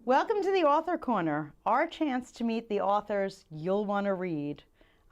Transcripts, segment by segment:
Welcome to the Author Corner, our chance to meet the authors you'll want to read.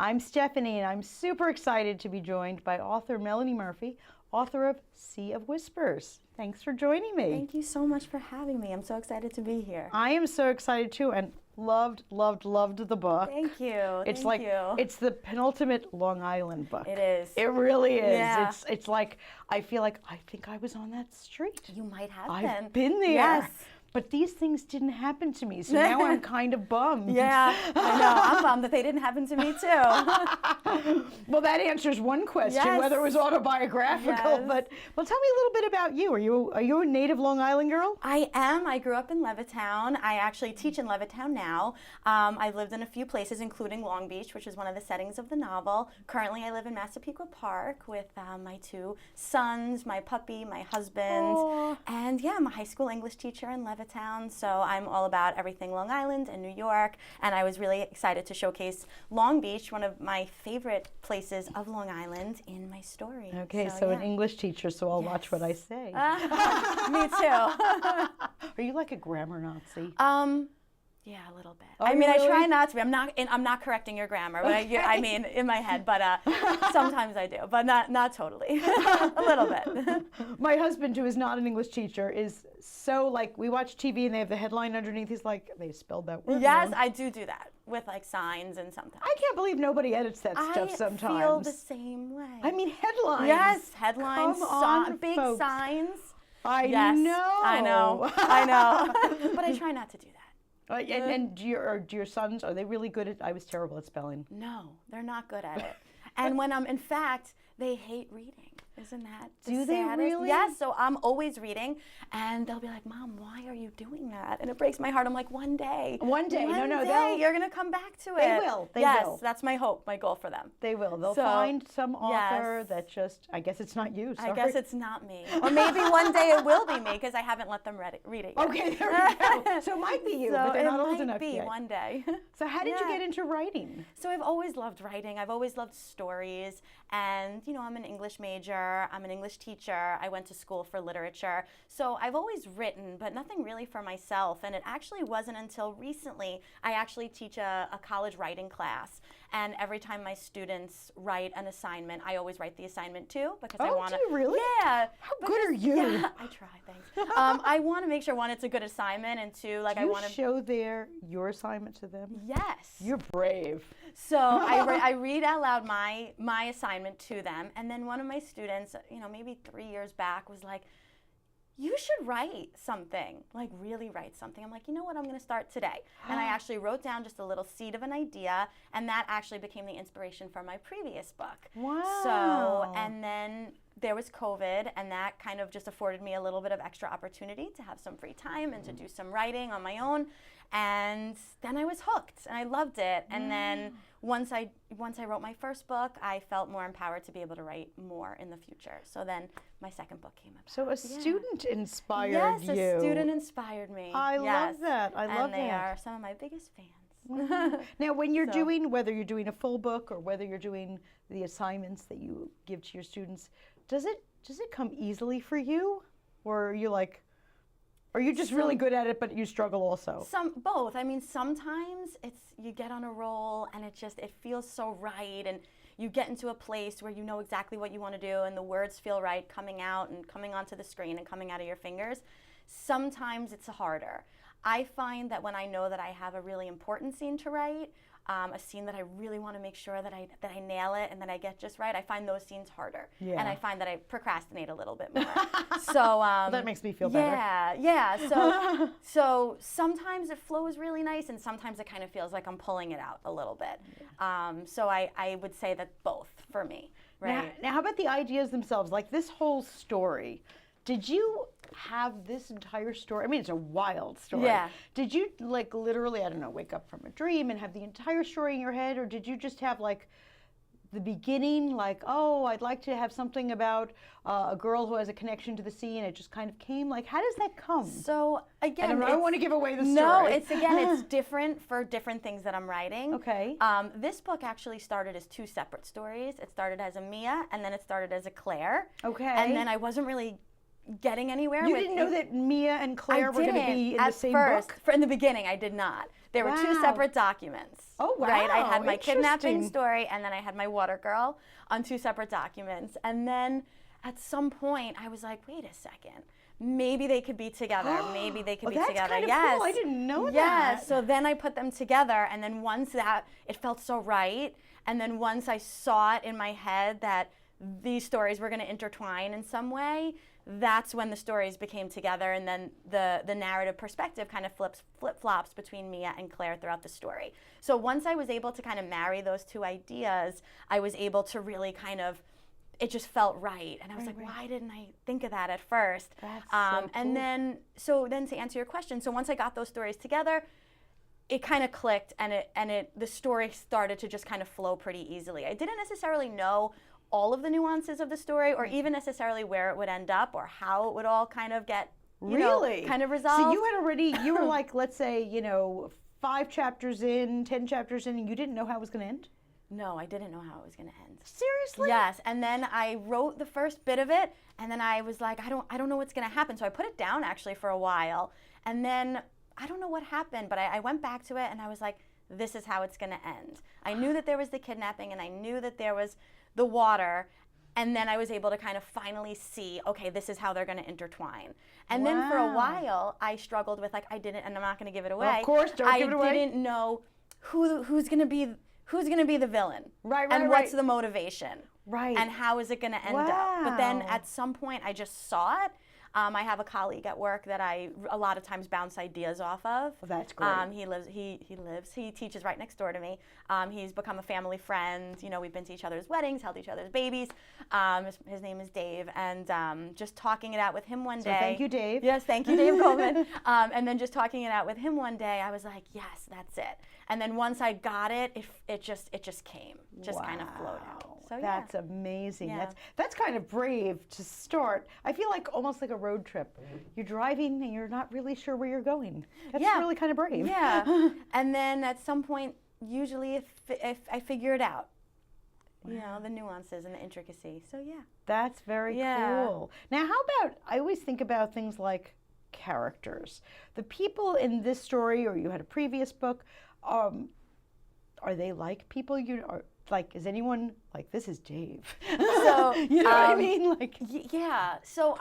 I'm Stephanie, and I'm super excited to be joined by author Melanie Murphy, author of Sea of Whispers. Thanks for joining me. Thank you so much for having me. I'm so excited to be here. I am so excited too, and loved the book. Thank you. It's Thank you. It's the penultimate Long Island book. It is. It really is. Yeah. It's like, I feel like I think I was on that street. You might have I've been there. Yes. But these things didn't happen to me, so now I'm kind of bummed. Yeah, I know. I'm bummed that they didn't happen to me too. Well, that answers one question, Yes. whether it was autobiographical. Yes. But well, tell me a little bit about you. Are you a native Long Island girl? I am. I grew up in Levittown. I actually teach in Levittown now. I've lived in a few places, including Long Beach, which is one of the settings of the novel. Currently, I live in Massapequa Park with my two sons, my puppy, my husband, Aww. and yeah, I'm a high school English teacher in Levittown. So I'm all about everything Long Island and New York, and I was really excited to showcase Long Beach, one of my favorite places of Long Island, in my story. Okay, so yeah. an English teacher, so I'll watch Yes. what I say. Me too. Are you like a grammar Nazi? Yeah, a little bit. Oh, I mean, really? I try not to be. I'm not correcting your grammar. But Okay. I mean, in my head, but sometimes I do, but not totally. A little bit. My husband, who is not an English teacher, is so like, we watch TV and they have the headline underneath. He's like, they spelled that word Yes, wrong. I do that with like signs and sometimes. I can't believe nobody edits that stuff sometimes. I feel the same way. I mean, headlines. Yes, headlines, Come on, big folks. signs. I know. I know. But I try not to do that. And do your sons, are they really good at, I was terrible at spelling. No, they're not good at it. And when in fact, they hate reading. Isn't that the Do they saddest? really? Yes, so I'm always reading, and they'll be like, Mom, why are you doing that? And it breaks my heart. I'm like, one day. One day. One No, day, you're going to come back to it. They will. They yes, will. that's my hope, my goal for them. They will. They'll So, find some author yes. that just, I guess it's not you, sorry. I guess it's not me. Or maybe one day it will be me, because I haven't let them read it yet. Okay, there we go. So it might be you, So but they're not old it might enough be yet. one day. So how did you Yeah. get into writing? So I've always loved writing. I've always loved stories. And, you know, I'm an English major. I'm an English teacher. I went to school for literature. So I've always written, but nothing really for myself. And it actually wasn't until recently I actually teach a college writing class. And every time my students write an assignment, I always write the assignment too, because I want to. do you really? Yeah. How good are you? Yeah, I try, thanks. I want to make sure, one, it's a good assignment, and two, like, Do I you want to. show your assignment to them? Yes. You're brave. So I read out loud my assignment to them, and then one of my students, you know, maybe 3 years back, was like, you should write something, like really write something. I'm like, you know what, I'm going to start today. And I actually wrote down just a little seed of an idea, and that actually became the inspiration for my previous book. Wow. So, and then there was COVID, and that kind of just afforded me a little bit of extra opportunity to have some free time and to do some writing on my own. And then I was hooked, and I loved it. And then once I wrote my first book, I felt more empowered to be able to write more in the future. So then my second book came up. So a student inspired yes, you. a student inspired me. I yes. love that. I love and they that. are some of my biggest fans. Now, when you're So- whether you're doing a full book or whether you're doing the assignments that you give to your students, does it come easily for you, or are you just really good at it, but you struggle also? Both. I mean, sometimes you get on a roll and it feels so right, and you get into a place where you know exactly what you want to do, and the words feel right coming out and coming onto the screen and coming out of your fingers. Sometimes it's harder. I find that when I know that I have a really important scene to write, a scene that I really want to make sure that I nail it and that I get just right, I find those scenes harder. Yeah. And I find that I procrastinate a little bit more. So that makes me feel better. Yeah. So sometimes it flows really nice, and sometimes it kind of feels like I'm pulling it out a little bit. So I would say that both for me. Right. Now, how about the ideas themselves? Like this whole story. Did you have this entire story? I mean, it's a wild story. Yeah. Did you like literally, I don't know, wake up from a dream and have the entire story in your head, or did you just have like the beginning, like, oh, I'd like to have something about a girl who has a connection to the sea, and it just kind of came? Like, how does that come? So again, and I don't want to give away the story. No, it's different for different things that I'm writing. Okay. This book actually started as two separate stories. It started as a Mia, and then it started as a Claire. Okay. And then I wasn't really getting anywhere. You didn't know that Mia and Claire were going to be in the same book? In the beginning, I did not. There were two separate documents. Oh, wow. Right? I had my kidnapping Interesting. story, and then I had my water girl on two separate documents. And then at some point, I was like, wait a second. Maybe they could be together. Maybe they could be that's together. Kind of Yes. cool. I didn't know that. Yes. So then I put them together, and then once that, it felt so right. And then once I saw it in my head that these stories were going to intertwine in some way, that's when the stories became together, and then the narrative perspective kind of flip-flops between Mia and Claire throughout the story. So once I was able to kind of marry those two ideas, I was able to really kind of, it just felt right. And I was why didn't I think of that at first? That's so cool. And then to answer your question, so once I got those stories together, it kind of clicked, and the story started to just kind of flow pretty easily. I didn't necessarily know all of the nuances of the story, or even necessarily where it would end up, or how it would all kind of get, kind of resolved. So you were like, let's say, 5 chapters in, 10 chapters in, and you didn't know how it was going to end? No, I didn't know how it was going to end. Seriously? Yes, and then I wrote the first bit of it, and then I was like, I don't know what's going to happen. So I put it down actually for a while, and then I don't know what happened, but I went back to it, and I was like, this is how it's going to end. I knew that there was the kidnapping, and I knew that there was the water, and then I was able to kind of finally see, okay, this is how they're going to intertwine. And then for a while, I struggled with, like, and I'm not going to give it away. Well, of course, don't give it away. I didn't know who's going to be the villain, right, and what's the motivation, right, and how is it going to end up. But then at some point, I just saw it. I have a colleague at work that I a lot of times bounce ideas off of. Oh, that's great. He teaches right next door to me. He's become a family friend. We've been to each other's weddings, held each other's babies. His name is Dave, and just talking it out with him one day. Thank you, Dave. Yes, thank you, Dave Coleman. And then just talking it out with him one day, I was like, yes, that's it. And then once I got it, it just came, kind of flowed out. So that's amazing. Yeah. That's kind of brave to start. I feel like almost like a road trip. You're driving and you're not really sure where you're going. That's really kind of brave. Yeah. And then at some point, usually if I figure it out, the nuances and the intricacy. So yeah. That's very cool. Now, how about, I always think about things like characters. The people in this story, or you had a previous book, are they like people you are? Like, is anyone like, this is Dave? So you know what I mean? Like, yeah. So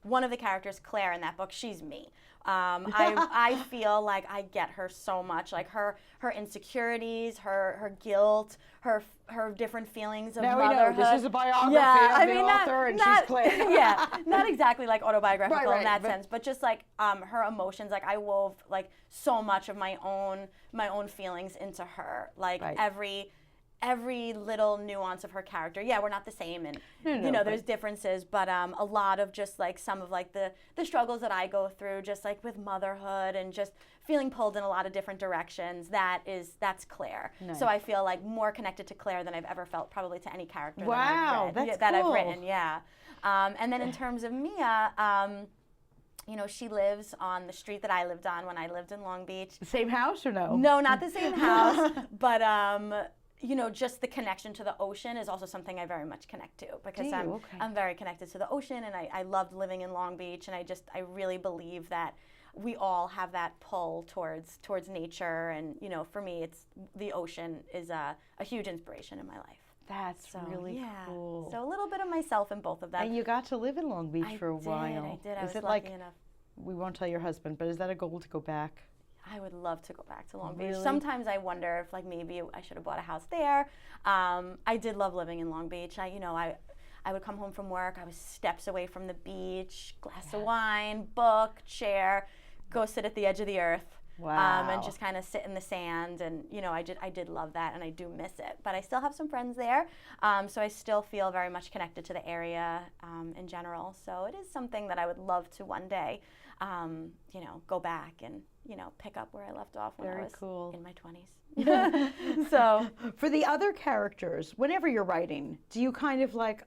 one of the characters, Claire, in that book, she's me. I feel like I get her so much, like her insecurities, her guilt, her different feelings of motherhood. Now we know this is a biography of the author, and she's Claire. Yeah, not exactly like autobiographical right, in that sense, but just like her emotions. Like I wove like so much of my own feelings into her. Like every little nuance of her character. Yeah, we're not the same, and there's differences, but a lot of just like some of like the struggles that I go through, just like with motherhood and just feeling pulled in a lot of different directions. That's Claire. Nice. So I feel like more connected to Claire than I've ever felt probably to any character that I've written. Yeah. And then in terms of Mia, she lives on the street that I lived on when I lived in Long Beach. The same house or no? No, not the same house, but just the connection to the ocean is also something I very much connect to, because I'm very connected to the ocean, and I loved living in Long Beach, and I really believe that we all have that pull towards nature, and for me, it's the ocean is a huge inspiration in my life. That's really cool. So a little bit of myself in both of them. And you got to live in Long Beach for a while. I did. I was lucky enough. We won't tell your husband, but is that a goal to go back? I would love to go back to Long Beach. Sometimes I wonder if maybe I should have bought a house there. I did love living in Long Beach. I would come home from work. I was steps away from the beach, glass of wine, book, chair, go sit at the edge of the earth. Wow. And just kind of sit in the sand, and I did love that, and I do miss it. But I still have some friends there, so I still feel very much connected to the area in general. So it is something that I would love to one day, go back and pick up where I left off when I was in my 20s. So for the other characters, whenever you're writing, do you kind of like,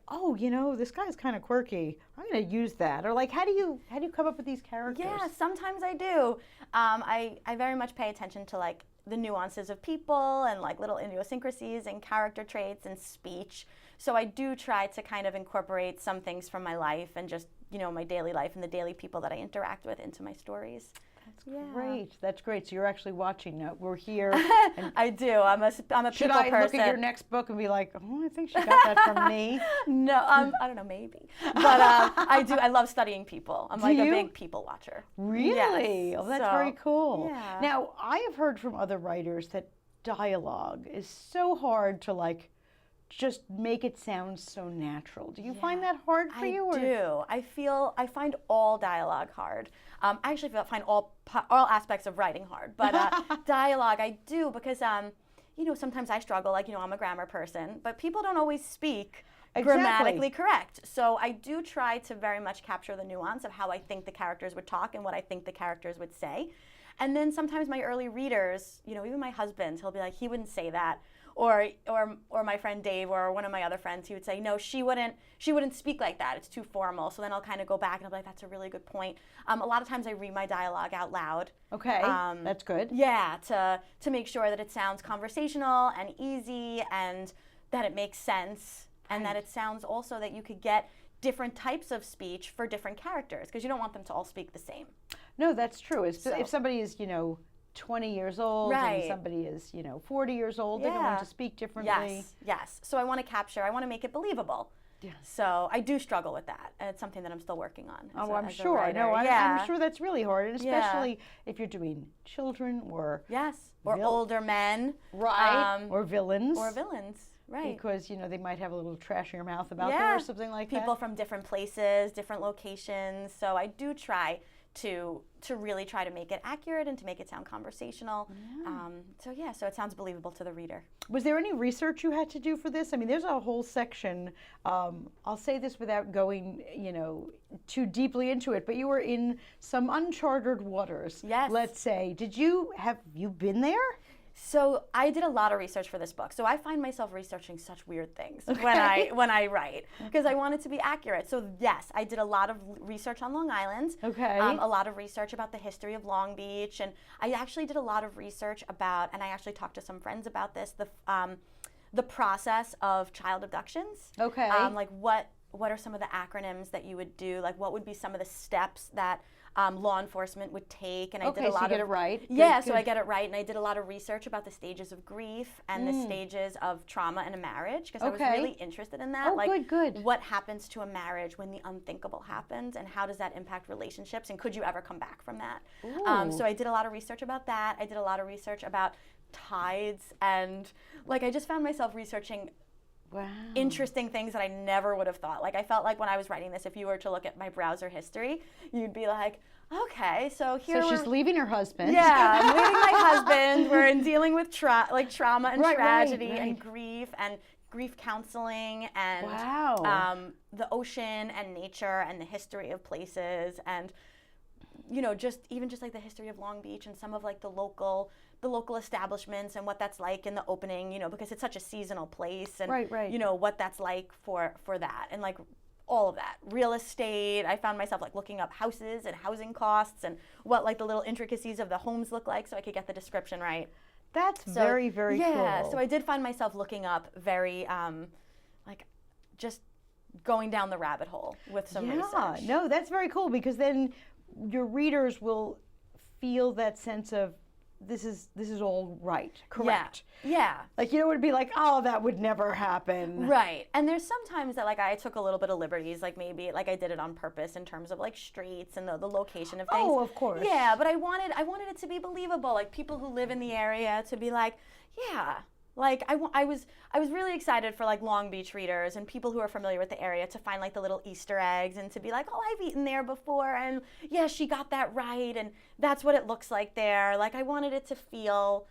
this guy's kind of quirky, I'm going to use that, or like how do you come up with these characters? Yeah, sometimes I do. I very much pay attention to like the nuances of people and like little idiosyncrasies and character traits and speech. So I do try to kind of incorporate some things from my life and just, my daily life and the daily people that I interact with into my stories. That's great. That's great. So you're actually watching now. We're here. And I do. I'm a people person. should I look at your next book and be like, oh, I think she got that from me? No, I don't know, maybe. But I do. I love studying people. I'm like a big people watcher. Really? Yes. Oh, that's very cool. Yeah. Now, I have heard from other writers that dialogue is so hard to like just make it sound so natural. Do you find that hard for you? I do. I find all dialogue hard. I actually find all aspects of writing hard, but dialogue I do because sometimes I struggle. Like I'm a grammar person, but people don't always speak grammatically correct. So I do try to very much capture the nuance of how I think the characters would talk and what I think the characters would say. And then sometimes my early readers, even my husband, he'll be like, he wouldn't say that. Or my friend Dave or one of my other friends, he would say, no, she wouldn't speak like that. It's too formal. So then I'll kind of go back and I'll be like, that's a really good point. A lot of times I read my dialogue out loud. Okay, that's good. Yeah, to make sure that it sounds conversational and easy and that it makes sense and that it sounds also that you could get different types of speech for different characters because you don't want them to all speak the same. No, that's true. If somebody is, 20 years old and somebody is, 40 years old, they're going to speak differently. Yes. So I want to make it believable. Yeah. So I do struggle with that, and it's something that I'm still working on. I'm sure. I know. I'm sure that's really hard, and especially if you're doing children or older men, right? Or villains. Right. Because they might have a little trash in your mouth about them or something like that. People from different places, different locations. So I do try to really try to make it accurate and to make it sound conversational. So it sounds believable to the reader. Was there any research you had to do for this? I mean, there's a whole section. I'll say this without going, too deeply into it, but you were in some uncharted waters. Yes. Let's say. Have you been there? So I did a lot of research for this book. So I find myself researching such weird things when I write because I want it to be accurate. So yes, I did a lot of research on Long Island. Okay. A lot of research about the history of Long Beach, and I actually did a lot of research about, and I actually talked to some friends about this, the process of child abductions. Okay. Like what are some of the acronyms that you would do? Like what would be some of the steps that law enforcement would take, and I did a lot so you get it right. So I get it right, and I did a lot of research about the stages of grief and the stages of trauma in a marriage because I was really interested in that. Oh, good. What happens to a marriage when the unthinkable happens, and how does that impact relationships, and could you ever come back from that? So I did a lot of research about that. I did a lot of research about tides, and I just found myself researching interesting things that I never would have thought. Like I felt like when I was writing this, if you were to look at my browser history, you'd be like, okay, so here she's leaving her husband. Yeah, I'm leaving my husband. We're dealing with trauma and tragedy and grief counseling and the ocean and nature and the history of places and just like the history of Long Beach and some of like the local establishments and what that's like in the opening, because it's such a seasonal place and what that's like for that and like all of that. Real estate, I found myself like looking up houses and housing costs and what like the little intricacies of the homes look like so I could get the description right. That's very, very cool. Yeah, so I did find myself looking up very just going down the rabbit hole with some research. No, that's very cool because then your readers will feel that sense of this is all right, correct. Yeah. Like, it would be like, oh, that would never happen. Right. And there's sometimes that, like, I took a little bit of liberties, like, maybe, like, I did it on purpose in terms of, like, streets and the location of things. Oh, of course. Yeah, but I wanted it to be believable. Like, people who live in the area to be like, yeah. Like, I was really excited for, like, Long Beach readers and people who are familiar with the area to find, like, the little Easter eggs and to be like, oh, I've eaten there before, and, yeah, she got that right, and that's what it looks like there. Like, I wanted it to feel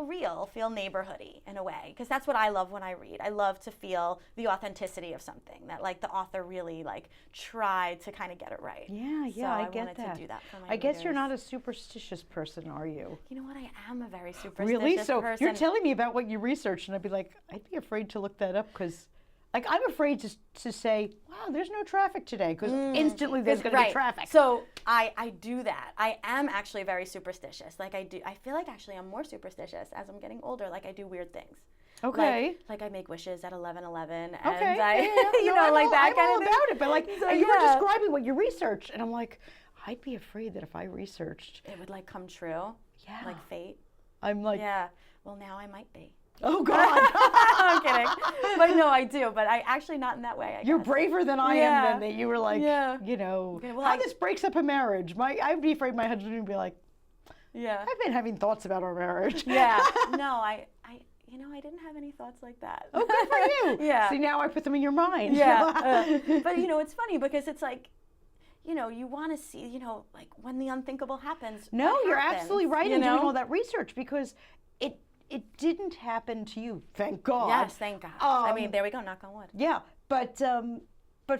real, feel neighborhoody in a way, because that's what I love when I read. I love to feel the authenticity of something, that, like, the author really, like, tried to kind of get it right. Yeah, so I get wanted that. To do that for my I guess readers. you're not a superstitious person, are you? You know what? I am a very superstitious really? So person. you're telling me about what you researched, and I'd be like, I'd be afraid to look that up because Like, I'm afraid to say, wow, there's no traffic today, because instantly there's going to be traffic. So I do that. I am actually very superstitious. Like, I feel like actually I'm more superstitious as I'm getting older. Like, I do weird things. Okay. Like I make wishes at 11:11, and Okay. I, you know, like that I'm kind all of thing. about it. But like, So, you were yeah. describing what you researched, and I'm like, I'd be afraid that if I researched, It would like come true. Yeah. Like fate. I'm like, Yeah. Well, now I might be. oh God. I'm kidding. But no, I do. But I actually not in that way. I You're guess. braver than I am. Yeah. Then that you were like, Yeah. you know, Okay, well, how I- this breaks up a marriage. I'd be afraid my husband would be like, Yeah. I've been having thoughts about our marriage. Yeah. No, I I didn't have any thoughts like that. Oh, good for you. Yeah. See, now I put them in your mind. Yeah. But it's funny because it's like, you want to see, like when the unthinkable happens. No, what you're happens, absolutely right you in doing know? all that research, because it didn't happen to you, thank God. Yes, thank God. I mean, there we go, knock on wood. Yeah, but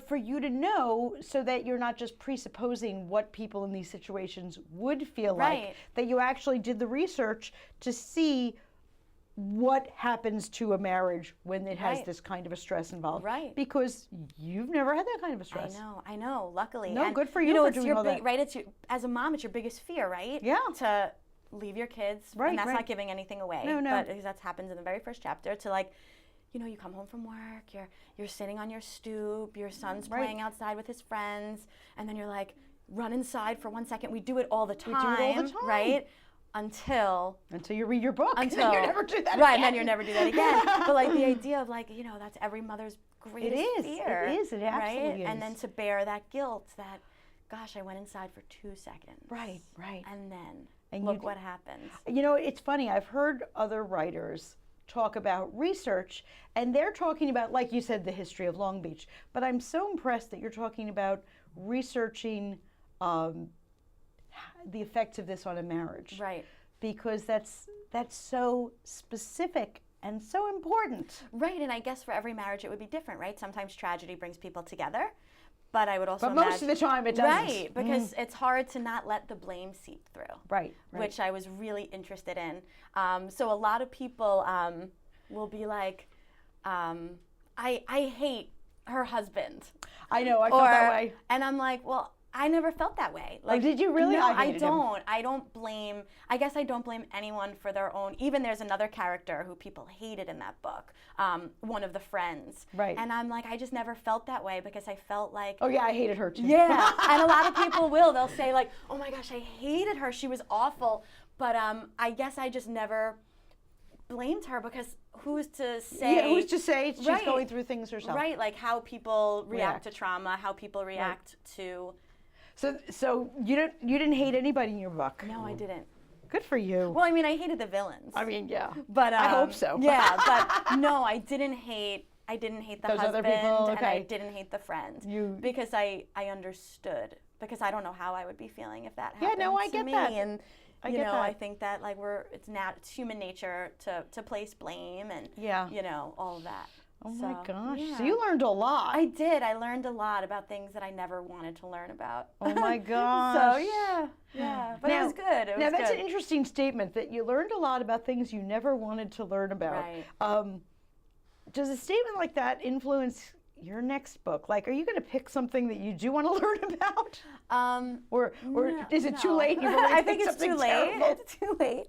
for you to know, so that you're not just presupposing what people in these situations would feel Right. like, that you actually did the research to see what happens to a marriage when it has Right. this kind of a stress involved. Right. Because you've never had that kind of a stress. I know, luckily. No, And, good for you for it's doing your all that. Right, it's as a mom, it's your biggest fear, right? Yeah. To leave your kids, Right, and that's right. not giving anything away. No, no. But because that happens in the very first chapter, to like, you come home from work, you're sitting on your stoop, your son's Right. playing outside with his friends, and then you're like, run inside for 1 second. We do it all the time. We do it all the time. Right? Until you read your book. you never do that right, again. and then you never do that again. But like the idea of like, that's every mother's greatest is. fear. It is. It right? absolutely And is. then to bear that guilt that, gosh, I went inside for 2 seconds. Right, right. And then And look what happens. It's funny. I've heard other writers talk about research, and they're talking about, like you said, the history of Long Beach. But I'm so impressed that you're talking about researching the effects of this on a marriage. Right. Because that's so specific and so important. Right, and I guess for every marriage it would be different, right? Sometimes tragedy brings people together, but I would also But most of the time it doesn't. Right, because it's hard to not let the blame seep through. Right. Which I was really interested in. So a lot of people will be like, I hate her husband. I know, I felt that way. And I'm like, well, I never felt that way. Like, did you really? No, I I hated him. don't. I guess I don't blame anyone for their own. Even there's another character who people hated in that book, one of the friends. Right. And I'm like, I just never felt that way because I felt like. Oh yeah, I hated her too. Yeah, and a lot of people they'll say like, oh my gosh, I hated her, she was awful. But I guess I just never blamed her because who's to say? Yeah, who's to say she's Right. going through things herself? Right, like how people react to trauma, how people react to. So you didn't hate anybody in your book? No, I didn't. Good for you. Well, I mean, I hated the villains. I mean, yeah. But I hope so. Yeah, but no, I didn't hate the Those husband, other people, and I okay. didn't hate the friend. You- because I understood, because I don't know how I would be feeling if that Yeah, happened no, I to get me. that. And I you get know, that. I think that like it's human nature to place blame and Yeah. all of that. Oh my So, gosh. yeah. So you learned a lot. I did. I learned a lot about things that I never wanted to learn about. Oh my gosh. So yeah. But it was good. It was now that's good. an interesting statement, that you learned a lot about things you never wanted to learn about. Right. Does a statement like that influence your next book? Like, are you going to pick something that you do want to learn about? Or No, is it too no. late? You've already I think picked it's something too late. terrible? It's too late.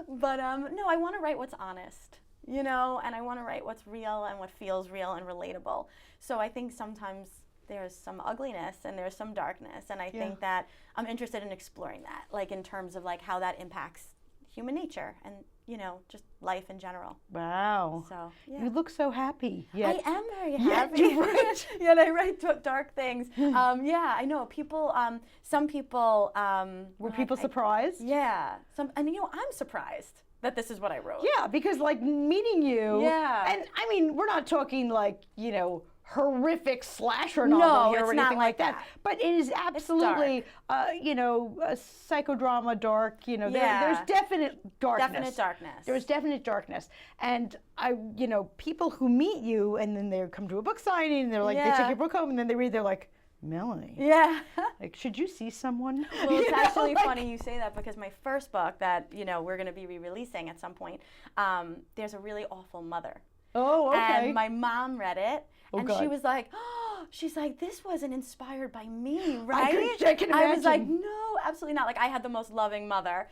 But no, I want to write what's honest, and I want to write what's real and what feels real and relatable. So I think sometimes there's some ugliness and there's some darkness, and I think that I'm interested in exploring that, like in terms of like how that impacts human nature and just life in general. Wow. So yeah. You look so happy. Yet. I am very Yet happy. you write. Yet I write dark things. Yeah, I know. People, some people. Were people surprised? Yeah. I'm surprised that this is what I wrote. Yeah, because like meeting you. Yeah. And I mean, we're not talking like, horrific slasher No, novel here it's or not anything like like that. that. But it is absolutely, a psychodrama, dark. Yeah. There's definite darkness. Definite darkness. There's definite darkness. And people who meet you and then they come to a book signing and they're like, they Yeah. take your book home and then they read, they're like, Melanie. Yeah. Like, should you see someone? Well, it's You know, actually like- funny you say that because my first book that we're going to be re-releasing at some point, there's a really awful mother. Oh, okay. And my mom read it, and God. she was like, she's like, this wasn't inspired by me, right? I can imagine. I was like, no, absolutely not. Like, I had the most loving mother.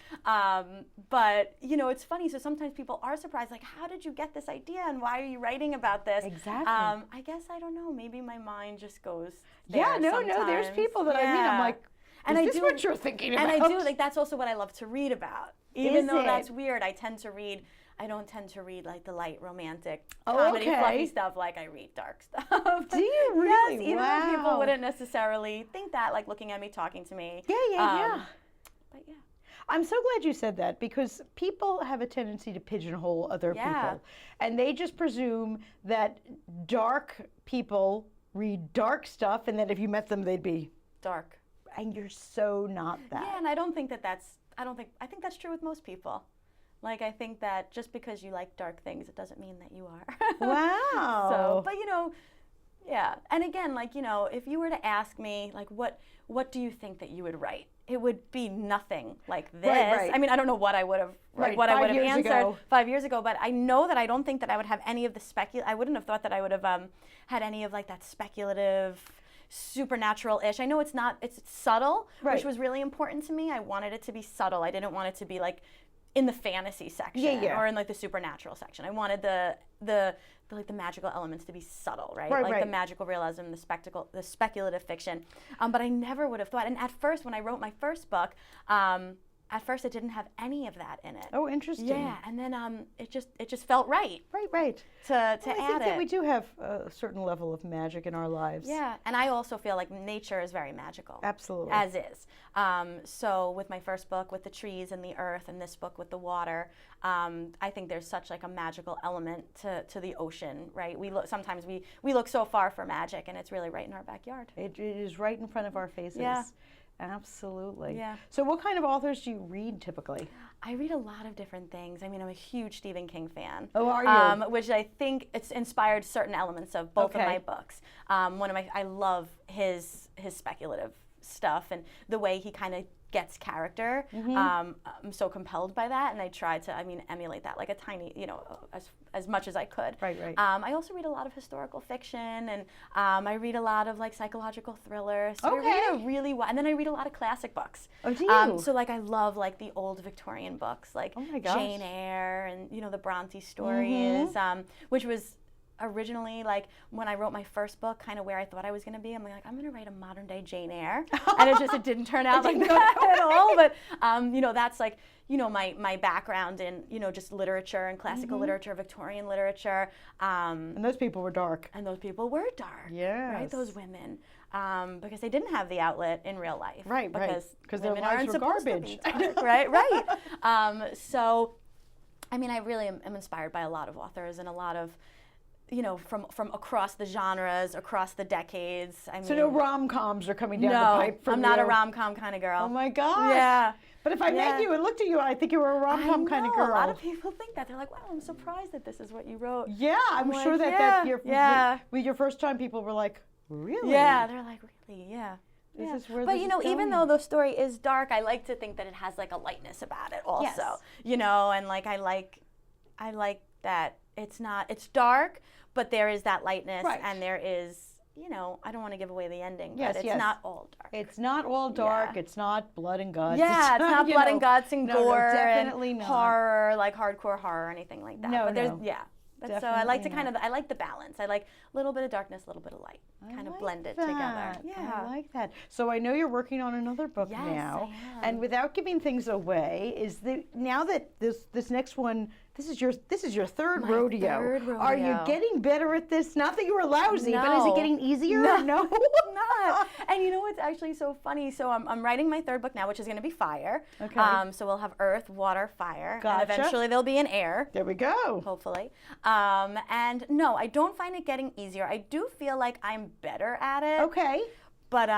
But, you know, it's funny. So sometimes people are surprised, like, how did you get this idea, and why are you writing about this? Exactly. I guess, I don't know, maybe my mind just goes there no, there's sometimes. people that I meet, I'm like, and is I this do, what you're thinking about? And I do, like, that's also what I love to read about. Even though that's it? weird, I don't tend to read like the light romantic comedy fluffy stuff. Like, I read dark stuff. Do you really? Yes, even though people wouldn't necessarily think that, like looking at me, talking to me. Yeah. But yeah. I'm so glad you said that, because people have a tendency to pigeonhole other people. And they just presume that dark people read dark stuff, and that if you met them, they'd be dark. And you're so not that. Yeah, and I think that's true with most people. Like, I think that just because you like dark things, it doesn't mean that you are. Wow. So, but you know, yeah. And again, like, you know, if you were to ask me, like, what do you think that you would write? It would be nothing like this. Right. I mean, I don't know what I would have, like, what I would have answered 5 years ago, but I know that I don't think that I would have any of the I wouldn't have thought that I would have had any of, like, that speculative, supernatural-ish. I know it's subtle, which was really important to me. I wanted it to be subtle. I didn't want it to be, like, in the fantasy section or in, like, the supernatural section. I wanted the magical elements to be subtle, right? Like the magical realism, the speculative fiction. But I never would have thought. And at first, when I wrote my first book, at first it didn't have any of that in it. Oh, interesting. Yeah, and then it just felt right. Right. To I add think that we do have a certain level of magic in our lives. Yeah, and I also feel like nature is very magical. Absolutely. As is. So with my first book, with the trees and the earth, and this book with the water, I think there's such, like, a magical element to the ocean, right? Sometimes we look so far for magic, and it's really right in our backyard. It is right in front of our faces. Yeah. Absolutely. Yeah. So what kind of authors do you read typically? I read a lot of different things. I mean, I'm a huge Stephen King fan. Oh, are you? Which I think it's inspired certain elements of both of my books. I love his speculative stuff, and the way he kind of gets character. I'm so compelled by that, and I try to, emulate that, like a tiny, as much as I could. Right. I also read a lot of historical fiction, and I read a lot of, like, psychological thrillers. So Okay. I read a really and then I read a lot of classic books. Oh, do you? So, like, I love, like, the old Victorian books, like Oh my gosh. Jane Eyre and, the Bronte stories, which was originally, like, when I wrote my first book, kind of where I thought I was going to be. I'm like, I'm going to write a modern day Jane Eyre, and it didn't turn out like that at all. But that's, like, my background in just literature and classical literature, Victorian literature. And those people were dark. And those people were dark. Yes. Right, those women. Because they didn't have the outlet in real life. Right. Because their women lives aren't were supposed garbage. to be dark. Right. So, I really am inspired by a lot of authors and a lot of, from across the genres, across the decades. So no rom-coms are coming down the pipe from I'm not a rom-com kind of girl. Oh my gosh. Yeah. But if I met you and looked at you, I think you were a rom-com kind of girl. A lot of people think that. They're like, wow, I'm surprised that this is what you wrote. Yeah, I'm sure like, that with your first time, people were like, really? Yeah, they're like, really, yeah. This is where but this is even going. though the story is dark, I like to think that it has, like, a lightness about it also. Yes. And, like, I like that it's dark, but there is that lightness, and there is, I don't want to give away the ending, but it's not all dark. It's not all dark. Yeah. It's not blood and guts. Yeah, it's not blood and guts and gore definitely and not. horror, like hardcore horror or anything like that. No, but there's, no. But so I like to I like the balance. I like a little bit of darkness, a little bit of light, kind of blended together. Yeah. I like that. So I know you're working on another book now. I am. And without giving things away, now that this next one, this is your third rodeo. Third rodeo. Are you getting better at this? Not that you were lousy, but is it getting easier? No. No. Not. And what's actually so funny? So I'm writing my third book now, which is going to be fire. Okay. So we'll have earth, water, fire. Gotcha. And eventually there'll be an air. There we go. Hopefully. And no, I don't find it getting easier. I do feel like I'm better at it. Okay. But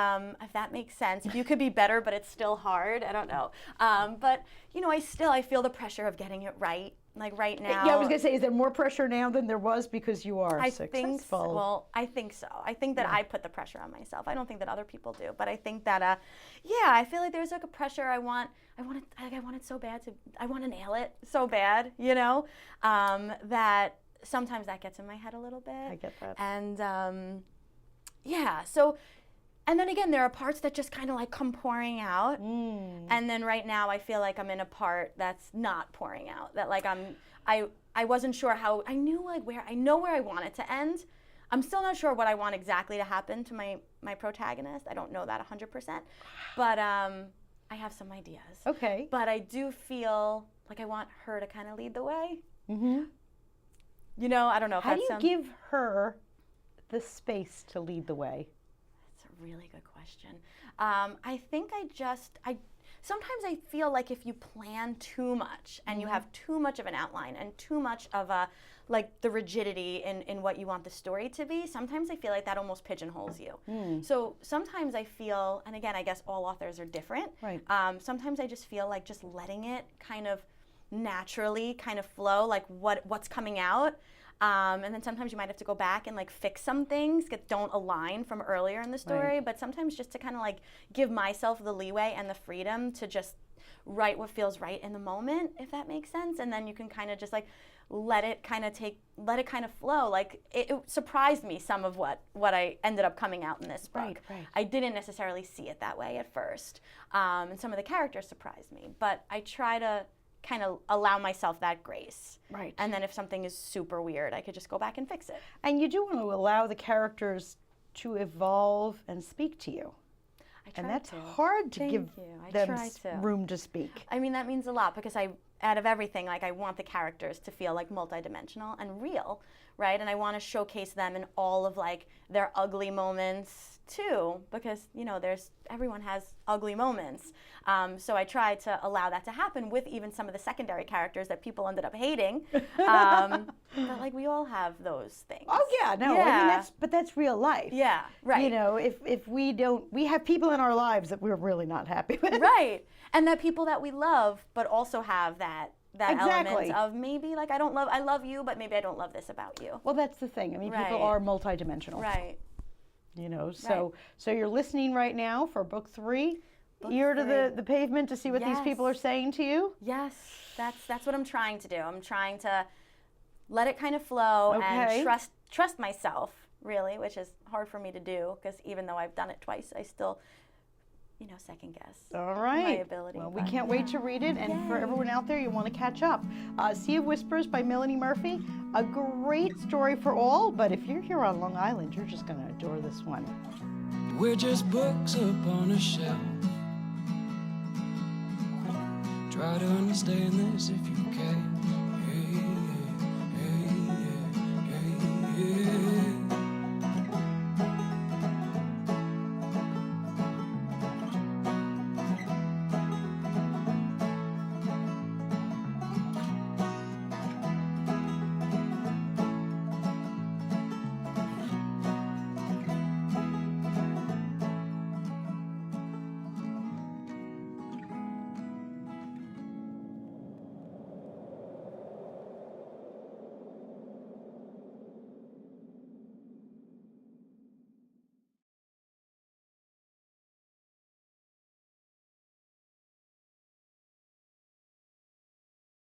if that makes sense, if you could be better, but it's still hard, I don't know. But I feel the pressure of getting it right. Like right now. Yeah, I was gonna say, is there more pressure now than there was because you are successful? I think so. I think that I put the pressure on myself. I don't think that other people do, but I think that I feel like there's, like, a pressure. I want it so bad I want to nail it so bad, that sometimes that gets in my head a little bit. I get that. And yeah, so, and then again, there are parts that just kind of like come pouring out. And then right now I feel like I'm in a part that's not pouring out, that like I wasn't sure how, I know where I want it to end. I'm still not sure what I want exactly to happen to my protagonist. I don't know that 100%, but I have some ideas. Okay. But I do feel like I want her to kind of lead the way. You know, I don't know if How that's do you give her the space to lead the way? That's a really good question. I think sometimes I feel like if you plan too much and you have too much of an outline and too much of like the rigidity in what you want the story to be, sometimes I feel like that almost pigeonholes you. So sometimes I feel, and again, I guess all authors are different. Right. Sometimes I just feel like just letting it kind of naturally kind of flow, like what's coming out. And then sometimes you might have to go back and like fix some things that don't align from earlier in the story, but sometimes just to kind of like give myself the leeway and the freedom to just write what feels right in the moment, if that makes sense. And then you can kind of just like let it kind of flow. Like it surprised me, some of what I ended up coming out in this book. Right. I didn't necessarily see it that way at first. And some of the characters surprised me, but I try to kind of allow myself that grace. Right. And then if something is super weird, I could just go back and fix it. And you do want to allow the characters to evolve and speak to you. And that's hard to give them room to speak. I mean, that means a lot because out of everything, like I want the characters to feel like multidimensional and real, right? And I want to showcase them in all of like their ugly moments too, because you know, everyone has ugly moments. So I try to allow that to happen with even some of the secondary characters that people ended up hating. But like we all have those things. Oh yeah, no, I mean that's real life. Yeah, right. You know, if we have people in our lives that we're really not happy with. Right. And that people that we love, but also have that element of maybe like I love you, but maybe I don't love this about you. Well, that's the thing. I mean, people are multidimensional. Right. You know, so you're listening right now for book 3, ear to the pavement to see what these people are saying to you? Yes, that's what I'm trying to do. I'm trying to let it kind of flow and trust myself, really, which is hard for me to do because even though I've done it twice, I still, you know, second guess my ability. Well, we can't wait to read it, and for everyone out there, you want to catch up. Sea of Whispers by Melanie Murphy, a great story for all, but if you're here on Long Island, you're just going to adore this one. We're just books up on a shelf. Try to understand this if you can.